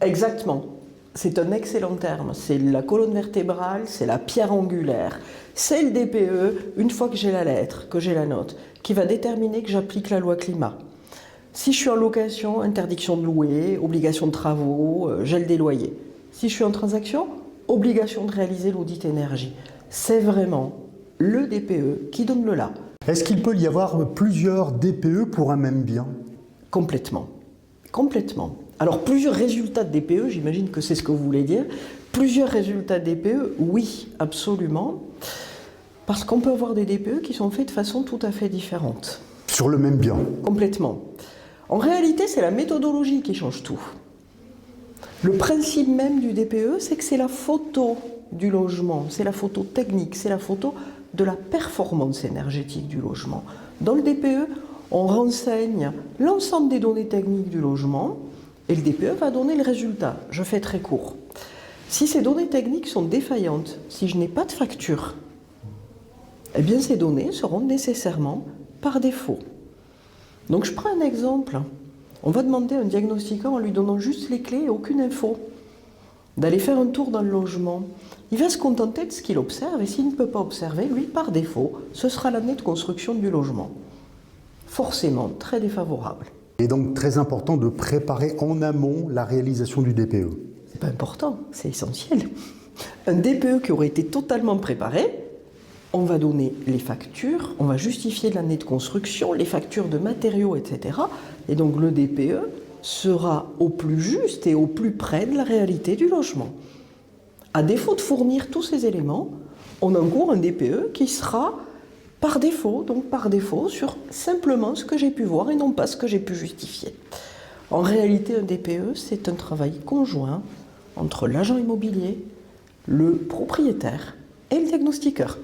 Exactement. C'est un excellent terme. C'est la colonne vertébrale, c'est la pierre angulaire. C'est le DPE, une fois que j'ai la lettre, que j'ai la note, qui va déterminer que j'applique la loi climat. Si je suis en location, interdiction de louer, obligation de travaux, gel des loyers. Si je suis en transaction, obligation de réaliser l'audit énergie. C'est vraiment le DPE qui donne le là. Est-ce qu'il peut y avoir plusieurs DPE pour un même bien? Complètement. Complètement. Alors, plusieurs résultats de DPE, j'imagine que c'est ce que vous voulez dire. Plusieurs résultats de DPE, oui, absolument. Parce qu'on peut avoir des DPE qui sont faits de façon tout à fait différente. Sur le même bien? Complètement. En réalité, c'est la méthodologie qui change tout. Le principe même du DPE, c'est que c'est la photo du logement, c'est la photo technique, c'est la photo de la performance énergétique du logement. Dans le DPE, on renseigne l'ensemble des données techniques du logement et le DPE va donner le résultat. Je fais très court. Si ces données techniques sont défaillantes, si je n'ai pas de facture, eh bien ces données seront nécessairement par défaut. Donc je prends un exemple. On va demander à un diagnostiquant en lui donnant juste les clés et aucune info, d'aller faire un tour dans le logement. Il va se contenter de ce qu'il observe et s'il ne peut pas observer, lui, par défaut, ce sera l'année de construction du logement. Forcément très défavorable. Et donc très important de préparer en amont la réalisation du DPE. C'est pas important, c'est essentiel. Un DPE qui aurait été totalement préparé, on va donner les factures, on va justifier l'année de construction, les factures de matériaux, etc. Et donc le DPE sera au plus juste et au plus près de la réalité du logement. À défaut de fournir tous ces éléments, on encourt un DPE qui sera par défaut, donc par défaut, sur simplement ce que j'ai pu voir et non pas ce que j'ai pu justifier. En réalité, un DPE, c'est un travail conjoint entre l'agent immobilier, le propriétaire et le diagnostiqueur.